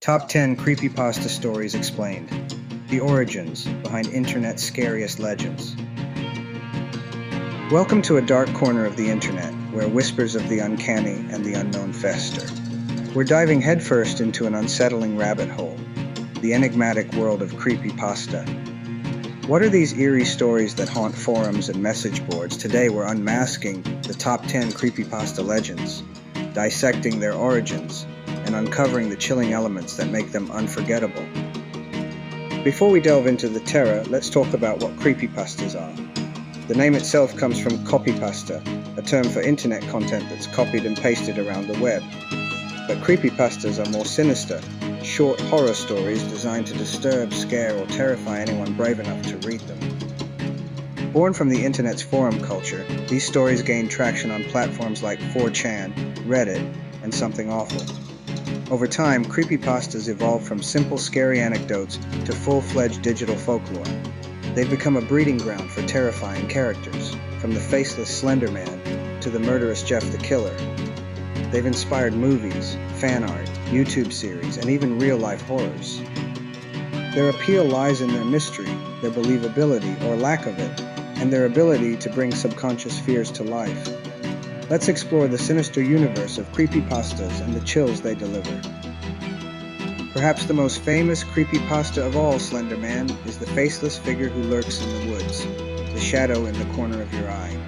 Top 10 Creepypasta Stories Explained. The origins behind internet's scariest legends. Welcome to a dark corner of the internet, where whispers of the uncanny and the unknown fester. We're diving headfirst into an unsettling rabbit hole, the enigmatic world of creepypasta. What are these eerie stories that haunt forums and message boards? Today we're unmasking the top 10 creepypasta legends, dissecting their origins, and uncovering the chilling elements that make them unforgettable. Before we delve into the terror, let's talk about what creepypastas are. The name itself comes from copypasta, a term for internet content that's copied and pasted around the web. But creepypastas are more sinister, short horror stories designed to disturb, scare, or terrify anyone brave enough to read them. Born from the internet's forum culture, these stories gain traction on platforms like 4chan, Reddit, and Something Awful. Over time, creepypastas evolved from simple, scary anecdotes to full-fledged digital folklore. They've become a breeding ground for terrifying characters, from the faceless Slender Man to the murderous Jeff the Killer. They've inspired movies, fan art, YouTube series, and even real-life horrors. Their appeal lies in their mystery, their believability, or lack of it, and their ability to bring subconscious fears to life. Let's explore the sinister universe of creepypastas and the chills they deliver. Perhaps the most famous creepypasta of all, Slender Man, is the faceless figure who lurks in the woods, the shadow in the corner of your eye.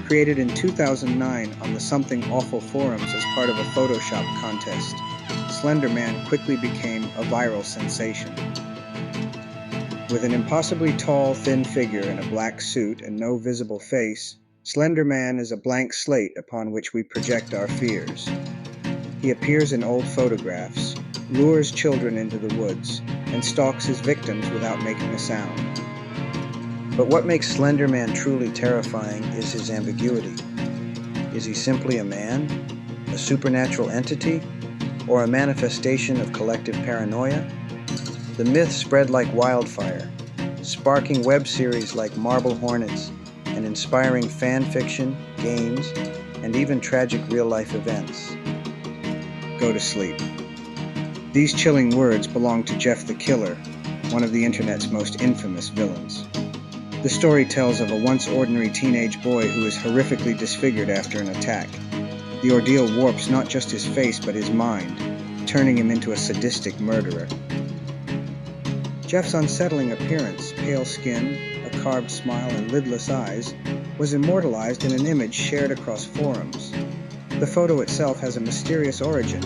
Created in 2009 on the Something Awful forums as part of a Photoshop contest, Slender Man quickly became a viral sensation. With an impossibly tall, thin figure in a black suit and no visible face, Slender Man is a blank slate upon which we project our fears. He appears in old photographs, lures children into the woods, and stalks his victims without making a sound. But what makes Slender Man truly terrifying is his ambiguity. Is he simply a man, a supernatural entity, or a manifestation of collective paranoia? The myth spread like wildfire, sparking web series like Marble Hornets, and inspiring fan fiction, games, and even tragic real-life events. Go to sleep. These chilling words belong to Jeff the Killer, one of the internet's most infamous villains. The story tells of a once ordinary teenage boy who is horrifically disfigured after an attack. The ordeal warps not just his face but his mind, turning him into a sadistic murderer. Jeff's unsettling appearance, pale skin, a carved smile, and lidless eyes, was immortalized in an image shared across forums. The photo itself has a mysterious origin,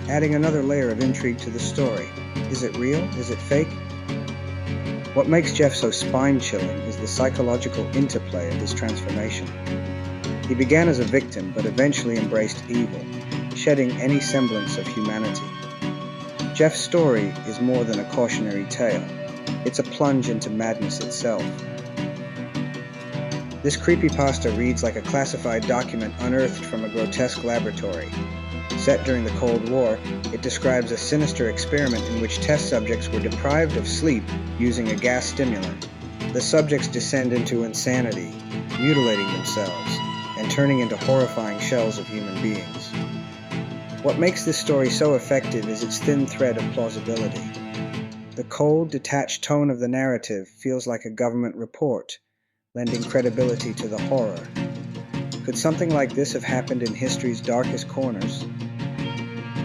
adding another layer of intrigue to the story. Is it real? Is it fake? What makes Jeff so spine-chilling is the psychological interplay of his transformation. He began as a victim, but eventually embraced evil, shedding any semblance of humanity. Jeff's story is more than a cautionary tale. It's a plunge into madness itself. This creepypasta reads like a classified document unearthed from a grotesque laboratory. Set during the Cold War, it describes a sinister experiment in which test subjects were deprived of sleep using a gas stimulant. The subjects descend into insanity, mutilating themselves, and turning into horrifying shells of human beings. What makes this story so effective is its thin thread of plausibility. The cold, detached tone of the narrative feels like a government report, lending credibility to the horror. Could something like this have happened in history's darkest corners?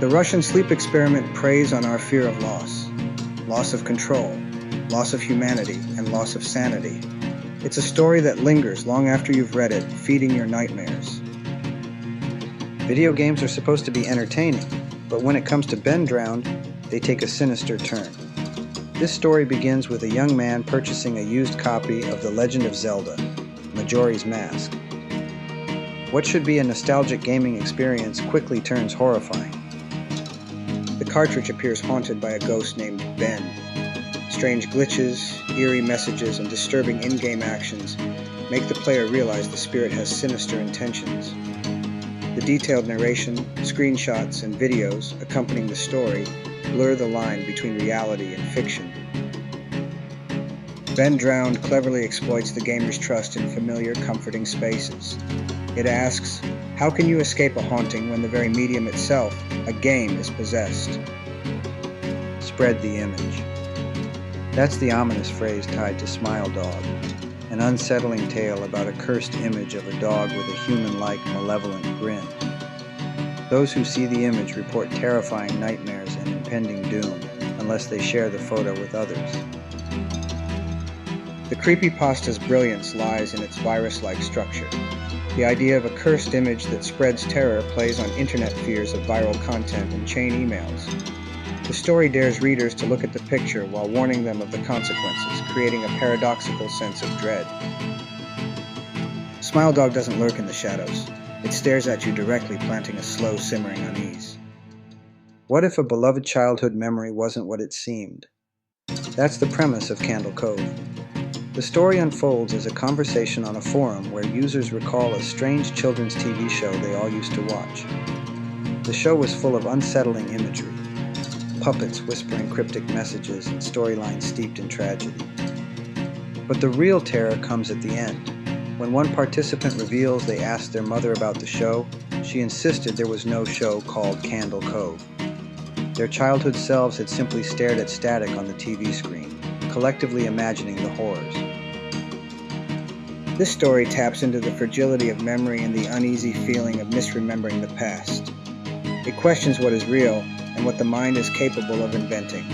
The Russian sleep experiment preys on our fear of loss of control, loss of humanity, and loss of sanity. It's a story that lingers long after you've read it, feeding your nightmares. Video games are supposed to be entertaining, but when it comes to Ben Drowned, they take a sinister turn. This story begins with a young man purchasing a used copy of The Legend of Zelda, Majora's Mask. What should be a nostalgic gaming experience quickly turns horrifying. The cartridge appears haunted by a ghost named Ben. Strange glitches, eerie messages, and disturbing in-game actions make the player realize the spirit has sinister intentions. The detailed narration, screenshots, and videos accompanying the story blur the line between reality and fiction. Ben Drowned cleverly exploits the gamer's trust in familiar, comforting spaces. It asks, how can you escape a haunting when the very medium itself, a game, is possessed? spread the image. That's the ominous phrase tied to Smile Dog, an unsettling tale about a cursed image of a dog with a human-like malevolent grin. Those who see the image report terrifying nightmares and impending doom unless they share the photo with others. The creepypasta's brilliance lies in its virus-like structure. The idea of a cursed image that spreads terror plays on internet fears of viral content and chain emails. The story dares readers to look at the picture while warning them of the consequences, creating a paradoxical sense of dread. Smile Dog doesn't lurk in the shadows. It stares at you directly, planting a slow, simmering unease. What if a beloved childhood memory wasn't what it seemed? That's the premise of Cove. The story unfolds as a conversation on a forum where users recall a strange children's TV show they all used to watch. The show was full of unsettling imagery, puppets whispering cryptic messages and storylines steeped in tragedy. But the real terror comes at the end. When one participant reveals they asked their mother about the show, she insisted there was no show called Cove. Their childhood selves had simply stared at static on the TV screen, collectively imagining the horrors. This story taps into the fragility of memory and the uneasy feeling of misremembering the past. It questions what is real and what the mind is capable of inventing.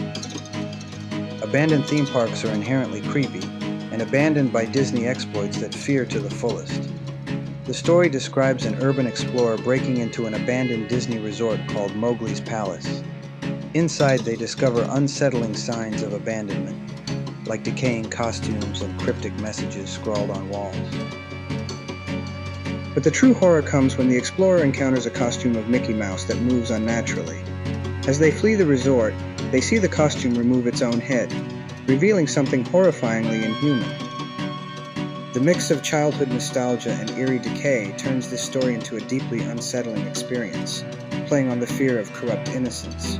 Abandoned theme parks are inherently creepy, and abandoned by Disney exploits that fear to the fullest. The story describes an urban explorer breaking into an abandoned Disney resort called Mowgli's Palace. Inside, they discover unsettling signs of abandonment, like decaying costumes and cryptic messages scrawled on walls. But the true horror comes when the explorer encounters a costume of Mickey Mouse that moves unnaturally. As they flee the resort, they see the costume remove its own head, revealing something horrifyingly inhuman. The mix of childhood nostalgia and eerie decay turns this story into a deeply unsettling experience, playing on the fear of corrupt innocence.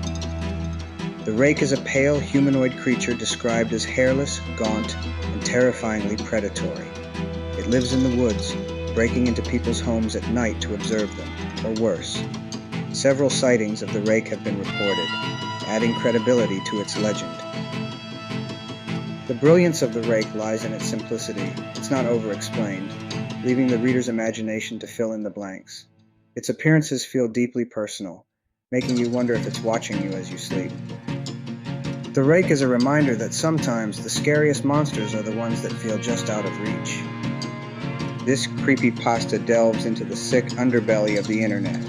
The Rake is a pale, humanoid creature described as hairless, gaunt, and terrifyingly predatory. It lives in the woods, breaking into people's homes at night to observe them, or worse. Several sightings of the Rake have been reported, adding credibility to its legend. The brilliance of the Rake lies in its simplicity. It's not over-explained, leaving the reader's imagination to fill in the blanks. Its appearances feel deeply personal, making you wonder if it's watching you as you sleep. The Rake is a reminder that sometimes the scariest monsters are the ones that feel just out of reach. This creepypasta delves into the sick underbelly of the internet.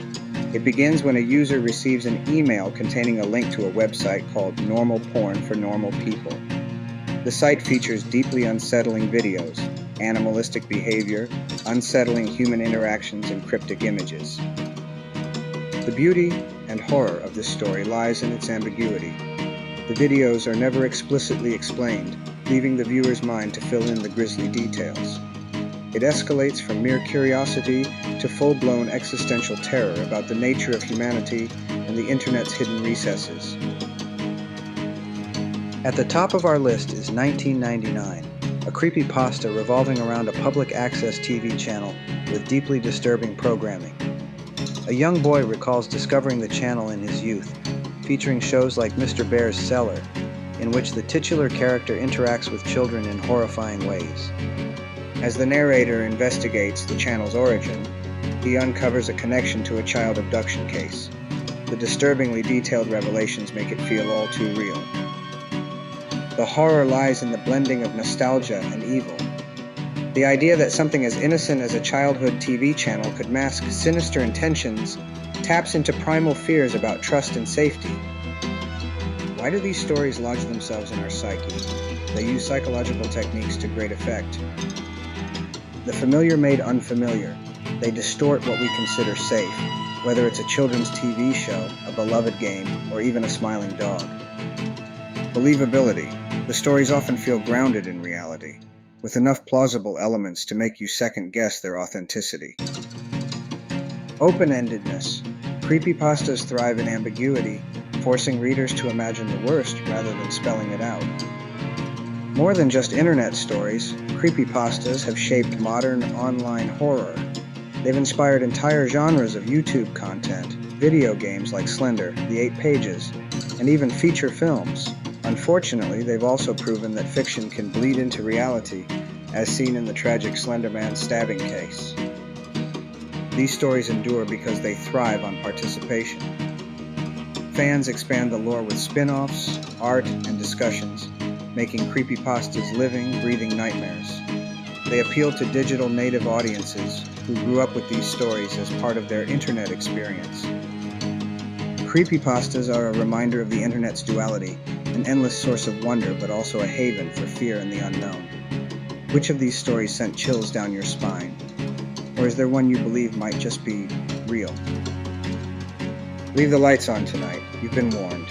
It begins when a user receives an email containing a link to a website called Normal Porn for Normal People. The site features deeply unsettling videos, animalistic behavior, unsettling human interactions, and cryptic images. The beauty and horror of this story lies in its ambiguity. The videos are never explicitly explained, leaving the viewer's mind to fill in the grisly details. It escalates from mere curiosity to full-blown existential terror about the nature of humanity and the internet's hidden recesses. At the top of our list is 1999, a creepypasta revolving around a public access TV channel with deeply disturbing programming. A young boy recalls discovering the channel in his youth, featuring shows like Mr. Bear's Cellar, in which the titular character interacts with children in horrifying ways. As the narrator investigates the channel's origin, he uncovers a connection to a child abduction case. The disturbingly detailed revelations make it feel all too real. The horror lies in the blending of nostalgia and evil. The idea that something as innocent as a childhood TV channel could mask sinister intentions taps into primal fears about trust and safety. Why do these stories lodge themselves in our psyche? They use psychological techniques to great effect. The familiar made unfamiliar. They distort what we consider safe, whether it's a children's TV show, a beloved game, or even a smiling dog. Believability. The stories often feel grounded in reality, with enough plausible elements to make you second-guess their authenticity. Open-endedness. Creepypastas thrive in ambiguity, forcing readers to imagine the worst rather than spelling it out. More than just internet stories, creepypastas have shaped modern online horror. They've inspired entire genres of YouTube content, video games like Slender, The 8 Pages, and even feature films. Unfortunately, they've also proven that fiction can bleed into reality, as seen in the tragic Slender Man stabbing case. These stories endure because they thrive on participation. Fans expand the lore with spin-offs, art, and discussions, making creepypastas living, breathing nightmares. They appeal to digital native audiences who grew up with these stories as part of their internet experience. Creepypastas are a reminder of the internet's duality, an endless source of wonder but also a haven for fear and the unknown. Which of these stories sent chills down your spine? Or is there one you believe might just be real? Leave the lights on tonight. You've been warned.